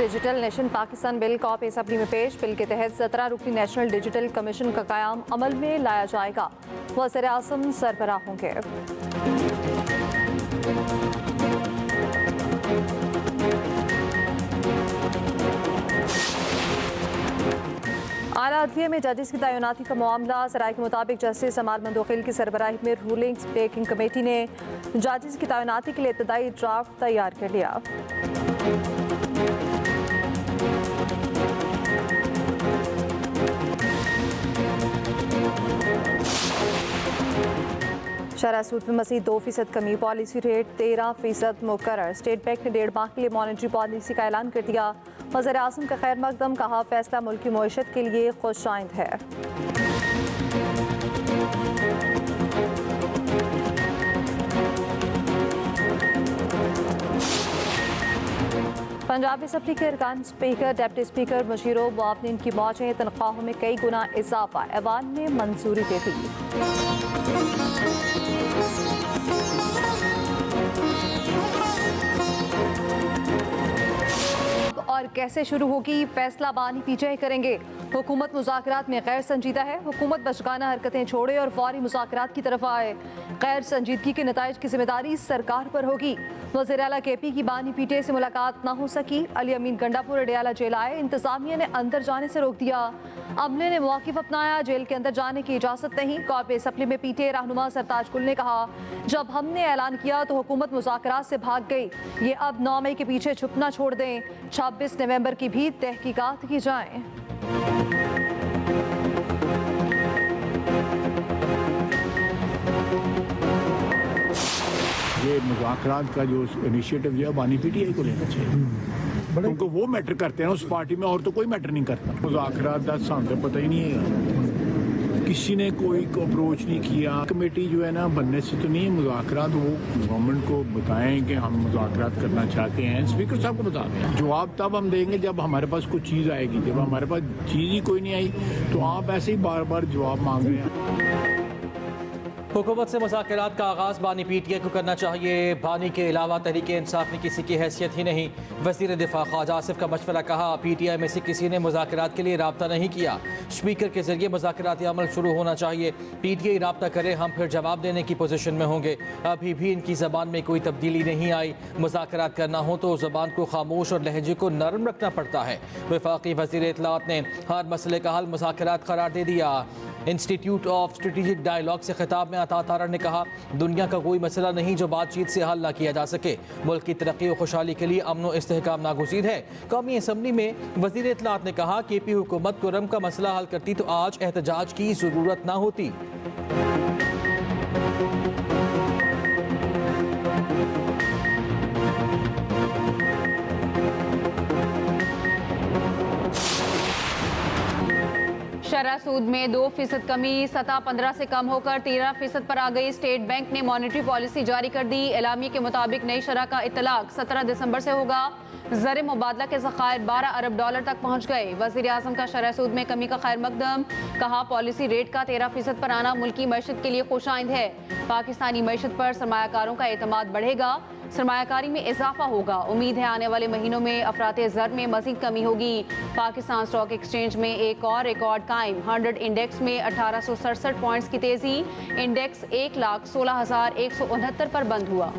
Digital nation Pakistan bill कॉप assembly में पेश। बिल के तहत 17 रुकनी नेशनल डिजिटल कमीशन का क़याम अमल में लाया जाएगा। वज़ीर आज़म सरबराह होंगे। आला अदलिया में जजेस की तैनाती का मामला। सराय के मुताबिक जस्टिस अमार मंदोखिल की सरबराही में रूलिंग मेकिंग कमेटी ने जजेस की तैनाती के लिए इब्तदाई ड्राफ्ट तैयार कर लिया। शरह सूद में मज़ीद 2% कमी। पॉलिसी रेट 13% मुकर्रर। स्टेट बैंक ने 1.5 माह के लिए मॉनेटरी पॉलिसी का ऐलान कर दिया। वज़ीर आज़म का खैर मकदम, कहा फैसला मुल्की मईशत के लिए खुशाइंद है। पंजाब असम्बली के अरकान स्पीकर, डिप्टी स्पीकर, मुशीरों मुआवनीन की मौजें, तनख्वाहों में कई गुना इजाफा। ऐवान ने मंजूरी दे दी। और कैसे शुरू होगी? फैसला बानी पीछे करेंगे। हुकूमत मुज़ाकरात में गैर संजीदा है। हुकूमत बचगाना हरकतें छोड़े और फौरी मुज़ाकरात की तरफ आए। गैर संजीदगी के नताइज की जिम्मेदारी सरकार पर होगी। वज़ीर आला KP की बानी पीटे से मुलाकात ना हो सकी। अली अमीन गंडापुर अडियाला जेल आए। इंतजामिया ने अंदर जाने से रोक दिया। अमले ने मौक़िफ़ अपनाया। जेल के अंदर जाने की इजाज़त नहीं। कॉप असेंबली में पीटे रहनुमा सरताज गुल ने कहा, जब हमने ऐलान किया तो हुकूमत मुज़ाकरात से भाग गई। ये अब 9 मई के पीछे छुपना छोड़ दें। 26 नवंबर की भी तहकीकात की जाए। ये मुज़ाकरात का जो इनिशिएटिव जो है बानी PTI को लेना चाहिए, क्योंकि वो मैटर करते हैं उस पार्टी में, और तो कोई मैटर नहीं करता। मुज़ाकरात का सामने पता ही नहीं है, किसी ने कोई अप्रोच नहीं किया। कमेटी जो है ना बनने से तो नहीं, मुज़ाकरात वो गवर्नमेंट को बताएं कि हम मुज़ाकरात करना चाहते हैं, स्पीकर साहब को बता दें। जवाब तब हम देंगे जब हमारे पास कोई चीज़ आएगी। जब हमारे पास चीज़ ही कोई नहीं आई तो आप ऐसे ही बार बार जवाब मांग रहे हैं। हुकूमत से मुज़ाकरात का आगाज़ बानी PTI को करना चाहिए। बानी के अलावा तहरीक इंसाफ में किसी की हैसियत ही नहीं। वज़ीर दिफा ख्वाजा आसिफ का मशवरा, कहा PTI में से किसी ने मुज़ाकरात के लिए राब्ता नहीं किया। स्पीकर के जरिए मुज़ाकराती अमल शुरू होना चाहिए। PTI राब्ता करे, हम फिर जवाब देने की पोजीशन में होंगे। अभी भी इनकी ज़बान में कोई तब्दीली नहीं आई। मुज़ाकरात करना हो तो ज़बान को खामोश और लहजे को नरम रखना पड़ता है। वफाकी वज़ीर इत्तलात ने हर मसले का हल मुज़ाकरात करार दे दिया। इंस्टीट्यूट ऑफ स्ट्रेटेजिक डायलॉग से खिताब में अता तारा ने कहा, दुनिया का कोई मसला नहीं जो बातचीत से हल ना किया जा सके। मुल्क की तरक्की और खुशहाली के लिए अमन और इस्तेहकाम नागुज़ीर है। कौमी असम्बली में वज़ीर इत्तलात ने कहा, KP हुकूमत को रम का मसला हल करती तो आज एहतजाज की ज़रूरत ना होती। शरह सूद में 2% कमी। सतह 15 से कम होकर 13% पर आ गई। स्टेट बैंक ने मॉनेटरी पॉलिसी जारी कर दी। एलामी के मुताबिक नई शरह का इतलाक 17 दिसंबर से होगा। ज़र मुबादला के ज़खायर 12 अरब डॉलर तक पहुँच गए। वज़ीर आज़म का शरह सूद में कमी का खैर मकदम, कहा पॉलिसी रेट का 13% पर आना मुल्की मईशत के लिए खुशाइंद है। पाकिस्तानी मईशत पर सरमायाकारों का एतमाद बढ़ेगा। सरमायाकारी में इजाफा होगा। उम्मीद है आने वाले महीनों में अफराते ज़र में मज़ीद कमी होगी। पाकिस्तान स्टॉक एक्सचेंज में एक और रिकॉर्ड कायम। 100 इंडेक्स में 1867 पॉइंट्स की तेज़ी। इंडेक्स 1,16,169 पर बंद हुआ।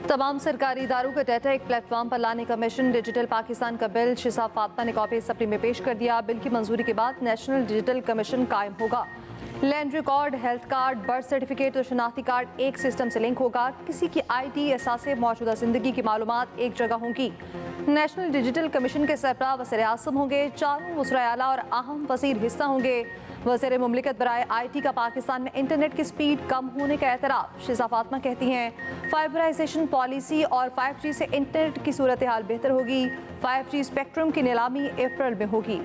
तमाम सरकारी इदारों का डाटा एक प्लेटफॉर्म पर लाने का मिशन। डिजिटल पाकिस्तान का बिल शिसा फातमा ने कॉपी असेंबली में पेश कर दिया। बिल की मंजूरी के बाद नेशनल डिजिटल कमीशन कायम होगा। Land record, health card, birth certificate और शनाख्ती कार्ड एक सिस्टम से लिंक होगा। किसी की ID, असासे मौजूदा जिंदगी की मालूमात एक जगह होंगी। नेशनल डिजिटल कमीशन के सरबराह वज़ीर आज़म होंगे। चारों वज़ीर आला और अहम वज़ीर हिस्सा होंगे। वज़ीर मुमलिकत बराए IT का पाकिस्तान में इंटरनेट की स्पीड कम होने का एतराफ़। शिजा फातमा कहती हैं, फाइबराइजेशन पॉलिसी और 5G से इंटरनेट की सूरत हाल बेहतर होगी। 5G स्पेक्ट्रम की नीलामी अप्रैल में होगी।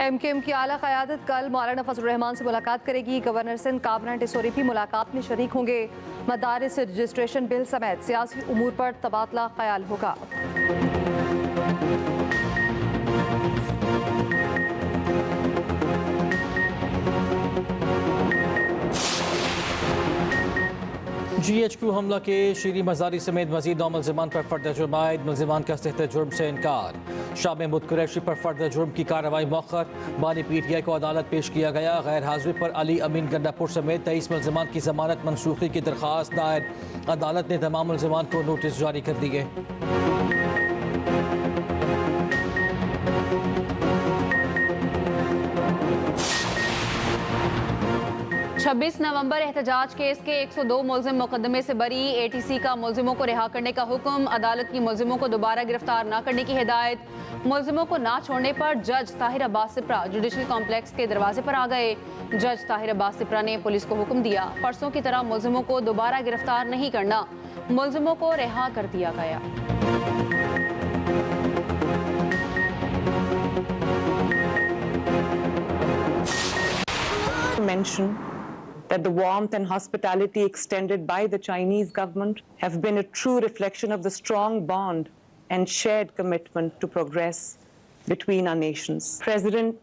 MKM की आला क़यादत कल मौलाना फजल रहमान से मुलाकात करेगी। गवर्नर सिंध काबरा टिसोरी भी मुलाकात में शरीक होंगे। मदारिस रजिस्ट्रेशन बिल समेत सियासी उमूर पर तबादला ख्याल होगा। GHQ हमला के शीरी मजारी समेत मजीद 9 मुल्ज़िमान पर फर्द जुर्म आयद। मुल्ज़िमान का सख्त जुर्म से इनकार। शाह महमूद कुरैशी पर फर्द जुर्म की कार्रवाई मौखर। बानी PTI को अदालत पेश किया गया। गैर हाजिरी पर अली अमीन गंडापुर समेत 23 मुल्ज़िमान की जमानत मनसूखी की दरख्वास्त दायर। अदालत ने तमाम मुल्ज़िमान को नोटिस जारी कर दिए। 26 नवंबर एहतजाज केस के 102 मुल्जिम मुकदमे से बरी। ATC का मुल्जिमों को रिहा करने का हुक्म। अदालत की मुल्जिमों को दोबारा गिरफ्तार न करने की हिदायत। मुल्जिमों को ना छोड़ने पर जज ताहिर अब्बास सिप्रा जुडिशल कॉम्प्लेक्स के दरवाजे पर आ गए। जज ताहिर अब्बास सिप्रा ने पुलिस को हुक्म दिया, परसों की तरह मुल्जिमों को दोबारा गिरफ्तार नहीं करना। मुल्जिमों को रिहा कर दिया गया। Mention that the warmth and hospitality extended by the Chinese government have been a true reflection of the strong bond and shared commitment to progress between our nations. President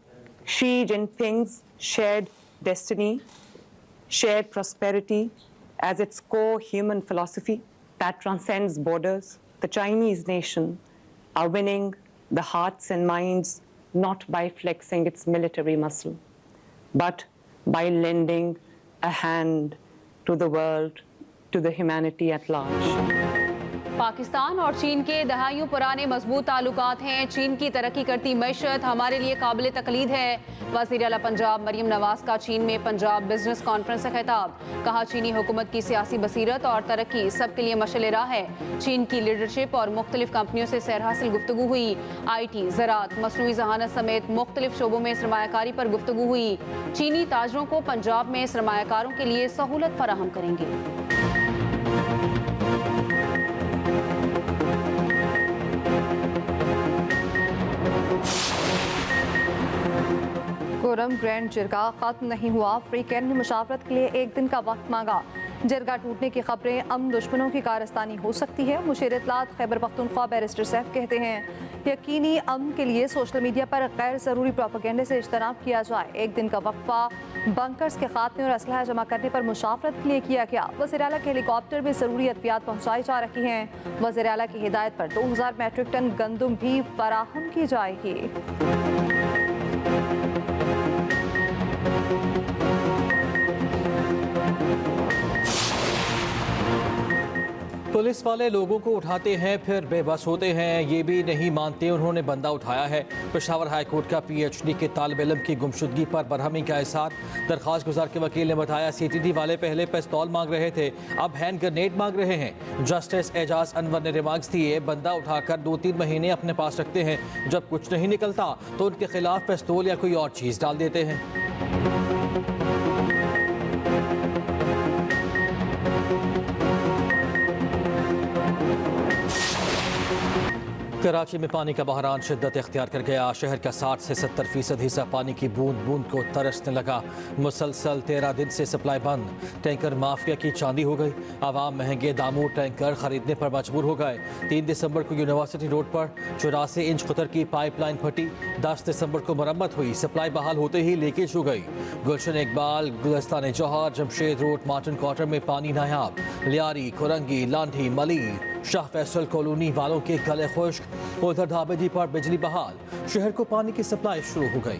Xi Jinping's shared destiny, shared prosperity as its core human philosophy that transcends borders, the Chinese nation are winning the hearts and minds not by flexing its military muscle, but by lending a hand to the world, to the humanity at large. Pakistan और चीन के दहाइयों पुराने मजबूत ताल्लुकात हैं। चीन की तरक्की करती मैशत हमारे लिए काबिल तकलीद है। वज़ीर आला पंजाब मरियम नवाज का चीन में पंजाब बिजनेस कॉन्फ्रेंस से खिताब। कहा, चीनी हुकूमत की सियासी बसीरत और तरक्की सबके लिए मशअल राह है। चीन की लीडरशिप और मुख्तलिफ कंपनियों से सैर हासिल गुफ्तगू हुई। IT, ज़राअत, मसनूई जहानत समेत मुख्तलिफ शोबों में सरमायाकारी पर गुफ्तगू हुई। चीनी ताजरों को पंजाब में सरमायाकारों के लिए सहूलत फराहम करेंगे। कोरम ग्रैंड जिरगा खत्म नहीं हुआ। फ्री कैन ने मुशावरत के लिए एक दिन का वक्त मांगा। जिरगा टूटने की खबरें अमन दुश्मनों की कारस्तानी हो सकती है। मुशीर इत्तलात खैबर पख्तूनख्वा बैरिस्टर सैफ कहते हैं, यकीनी अमन के लिए सोशल मीडिया पर गैर ज़रूरी प्रोपेगेंडे से इज्तनाब किया जाए। एक दिन का वक्फा बंकर्स के खात्मे और असलहा जमा करने पर मुशावरत के लिए किया गया। वज़ीर आला के हेलीकॉप्टर में ज़रूरी अद्वियात पहुँचाई जा रही हैं। वज़ीर आला की हिदायत पर 2000 मैट्रिक टन गंदम भी फराहम की जाएगी। पुलिस वाले लोगों को उठाते हैं फिर बेबस होते हैं, ये भी नहीं मानते उन्होंने बंदा उठाया है। पेशावर हाई कोर्ट का PhD के तालिब इल्म की गुमशुदगी पर बरहमी का एहसास। दरख्वास्त गुजार के वकील ने बताया, CTD वाले पहले पिस्तौल मांग रहे थे, अब हैंड ग्रेनेड मांग रहे हैं। जस्टिस एजाज अनवर ने रिमार्क्स दिए, बंदा उठाकर 2-3 महीने अपने पास रखते हैं, जब कुछ नहीं निकलता तो उनके खिलाफ पिस्तौल या कोई और चीज़ डाल देते हैं। कराची में पानी का बहरान शिद्दत इख्तियार कर गया। शहर का 60 से 70% हिस्सा पानी की बूंद बूंद को तरसने लगा। मुसलसल 13 दिन से सप्लाई बंद। टैंकर माफिया की चांदी हो गई। आवाम महंगे दामों टैंकर खरीदने पर मजबूर हो गए। 3 दिसंबर को यूनिवर्सिटी रोड पर 84 इंच कुतर की पाइपलाइन फटी। 10 दिसंबर को मरम्मत हुई। सप्लाई बहाल होते ही लीकेज हो गई। गुलशन इकबाल, गुलिस्तान जौहर, जमशेद रोड, मार्टिन क्वार्टर में पानी नायाब। लियारी, खुरंगी, लांठी, मली, शाह फैसल कॉलोनी वालों के गले खुश्क। उधर धाबेजी पर बिजली बहाल। शहर को पानी की सप्लाई शुरू हो गई।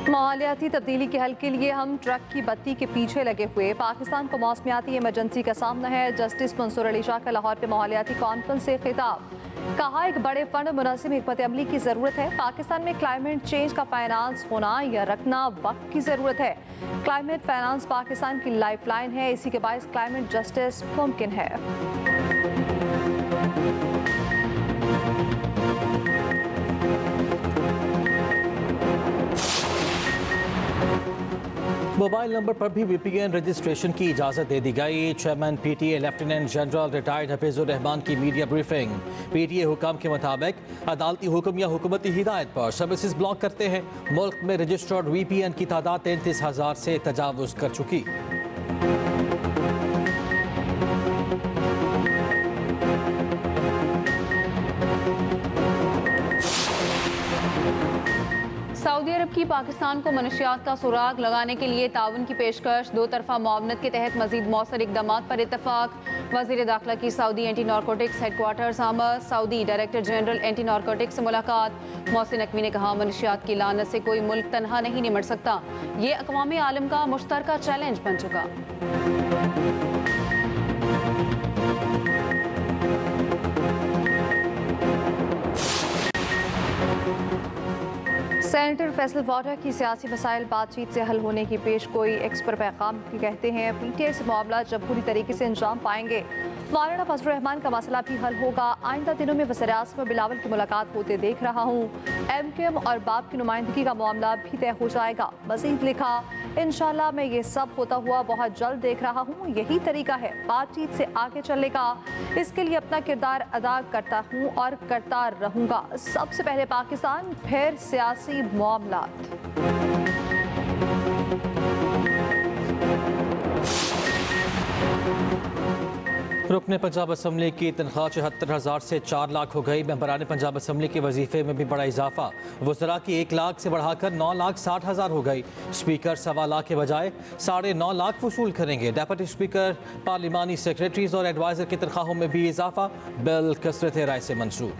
माहौलियाती तब्दीली के हल के लिए हम ट्रक की बत्ती के पीछे लगे हुए। पाकिस्तान को मौसमियाती इमरजेंसी का सामना है। जस्टिस मंसूर अली शाह का लाहौर पे माहौलियाती कॉन्फ्रेंस से खिताब। कहा, एक बड़े फंड मुनासिब हिकमत अमली की ज़रूरत है। पाकिस्तान में क्लाइमेट चेंज का फाइनेंस होना या रखना वक्त की ज़रूरत है। क्लाइमेट फाइनेंस पाकिस्तान की लाइफलाइन है, इसी के बायस क्लाइमेट जस्टिस मुमकिन है। मोबाइल नंबर पर भी VPN रजिस्ट्रेशन की इजाज़त दे दी गई। Chairman PTA lieutenant general retired Hafeezur Rahman की मीडिया ब्रीफिंग। PTA हुकाम के मुताबिक अदालती हुक्म या हुकूमती हिदायत पर सर्विसेज ब्लॉक करते हैं। मुल्क में रजिस्टर्ड VPN की तादाद 33,000 से तजावुज़ कर चुकी। सऊदी अरब की पाकिस्तान को मनशियात का सुराग लगाने के लिए ताउन की पेशकश। दो तरफा मुआवनत के तहत मजीद मौसर इकदाम पर इत्तफाक। वज़ीर दाखिला की सऊदी एंटी नारकोटिक्स हेडक्वार्टर्स आमद। Saudi director general anti narcotics से मुलाकात। मोहसिन नकवी ने कहा, मनशियात की लानत से कोई मुल्क तनहा नहीं निमट सकता। ये अक़वाम आलम का मुश्तरका चैलेंज बन चुका। सेनेटर फैसल वाडा की सियासी मसाइल बातचीत से हल होने की पेश गोई। एक्सपर पैगाम कहते हैं PTA से मामला जमहूरी तरीके से अंजाम पाएंगे। मौलाना फजल रहमान का मसला भी हल होगा। आइंदा दिनों में वज़ीर-ए-आज़म में बिलावल की मुलाकात होते देख रहा हूँ। MQM और बाप की नुमाइंदगी का मामला भी तय हो जाएगा। मज़ीद लिखा, इंशाल्लाह मैं ये सब होता हुआ बहुत जल्द देख रहा हूँ। यही तरीका है बातचीत से आगे चलने का। इसके लिए अपना किरदार अदा करता हूँ और करता रहूँगा। सबसे पहले पाकिस्तान, फिर सियासी मामलात। रुकने पंजाब असम्बली की तनख्वाह 74,000 से 4 लाख हो गई। मेंबरान पंजाब असम्बली के वजीफे में भी बड़ा इजाफा। वज़रा की 1 लाख से बढ़ाकर 9,60,000 हो गई। स्पीकर 1.25 लाख के बजाय 9.5 लाख वसूल करेंगे। डेप्यूटी स्पीकर, पार्लिमानी सेक्रेटरीज और एडवाइज़र की तनख्वाहों में भी इजाफा। बिल कसरत राय से मंजूर।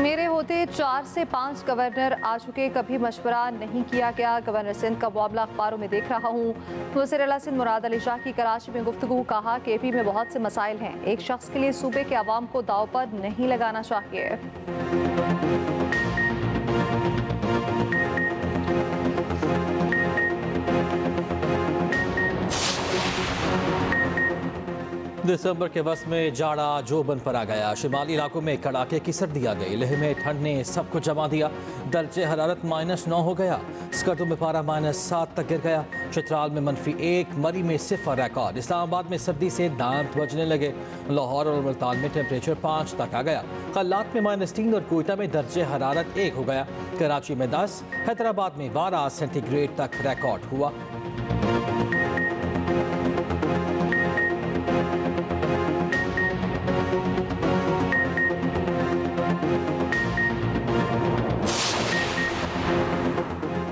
मेरे होते 4 से 5 गवर्नर आ चुके, कभी मशवरा नहीं किया गया। गवर्नर सिंध का मामला अखबारों में देख रहा हूँ। वज़ीर आला सिंध मुराद अली शाह की कराची में गुफ्तगू। कहा, KP में बहुत से मसाइल हैं। एक शख्स के लिए सूबे के अवाम को दाव पर नहीं लगाना चाहिए। दिसंबर के वक्त में जाड़ा जोबन पर आ गया। शिमाली इलाकों में कड़ाके की सर्दी आ गई। लेह में ठंड ने सब कुछ जमा दिया। दर्जे हरारत -9 हो गया। स्कर्दों में पारा -7 तक गिर गया। चित्राल में -1, मरी में 0 रिकॉर्ड। इस्लामाबाद में सर्दी से दांत बजने लगे। लाहौर और मुल्तान में टेम्परेचर 5 तक आ गया। कल्लात में -3 और कोयटा में दर्जे हरारत 1 हो गया। कराची में 10, हैदराबाद में 12 सेंटीग्रेड तक रिकॉर्ड हुआ।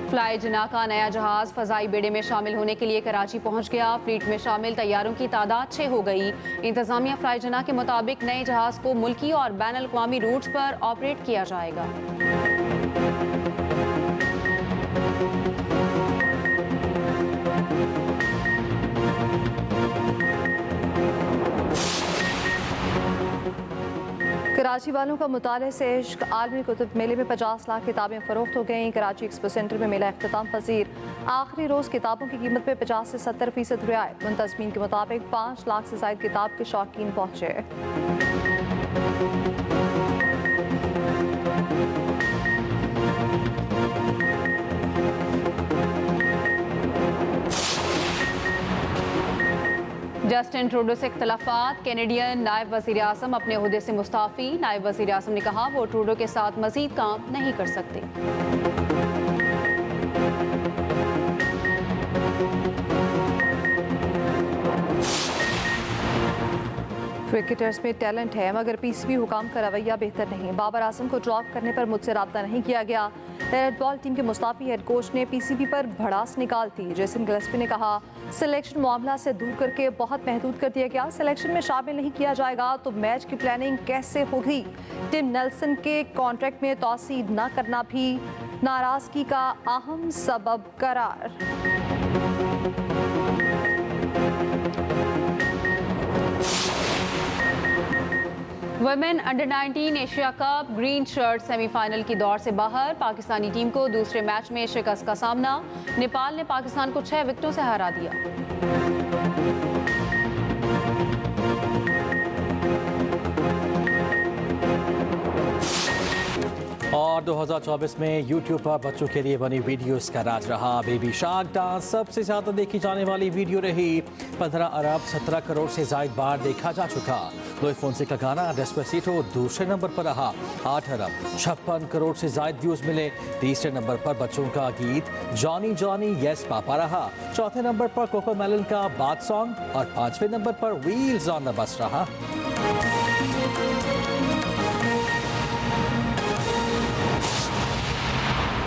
फ्लाई जिना का नया जहाज फजाई बेड़े में शामिल होने के लिए कराची पहुंच गया। फ्लीट में शामिल तैयारों की तादाद 6 हो गई। इंतजामिया फ्लाई जिना के मुताबिक नए जहाज को मुल्की और बैन अल-अक़वामी रूट्स पर ऑपरेट किया जाएगा। कराची वालों का मुताले से इश्क। आलमी कुतुब मेले में 50 लाख किताबें फरोख्त हो गईं। कराची एक्सपो सेंटर में मेला अख्ताम पजीर। आखिरी रोज़ किताबों की कीमत में 50 से 70% रियायत। मुंतज़मीन के मुताबिक 5 लाख से ज़ायद किताब के शौकीन पहुँचे। जस्टिन ट्रूडो से इख्तलाफात। कैनेडियन नायब वज़ीर आज़म अपने ओहदे से मुस्ताफ़ी। नायब वज़ीर आज़म ने कहा, वो ट्रूडो के साथ मज़ीद काम नहीं कर सकते। क्रिकेटर्स में टैलेंट है, मगर PCB हुकाम का रवैया बेहतर नहीं। बाबर आजम को ड्रॉप करने पर मुझसे रब्ता नहीं किया गया। रेड बॉल टीम के मुस्ताफी हेड कोच ने PCB पर भड़ास निकालती। जेसन गिलेस्पी ने कहा, सिलेक्शन मामला से दूर करके बहुत महदूद कर दिया गया। सिलेक्शन में शामिल नहीं किया जाएगा तो मैच की प्लानिंग कैसे होगी। टिम नेल्सन के कॉन्ट्रैक्ट में तोसी न करना भी नाराजगी का अहम सबब करार। Women under-19 Asia cup green shirt semifinal की दौर से बाहर। पाकिस्तानी टीम को दूसरे मैच में शिकस्त का सामना। नेपाल ने पाकिस्तान को 6 विकेटों से हरा दिया। रिकॉर्ड 2024 में यूट्यूब पर बच्चों के लिए बनी वीडियोस का राज रहा। बेबी शार्क डांस सबसे ज्यादा देखी जाने वाली वीडियो रही। 15 अरब 17 करोड़ से ज्यादा बार देखा जा चुका। लुई फोंसेका का गाना डेस्पेसिटो दूसरे नंबर पर रहा। 8 अरब 56 करोड़ से ज्यादा व्यूज मिले। तीसरे नंबर पर बच्चों का गीत जॉनी जॉनी यस पापा रहा। चौथे नंबर पर कोको मेलन का बात सॉन्ग और 5वें नंबर पर व्हील्स ऑन द बस रहा।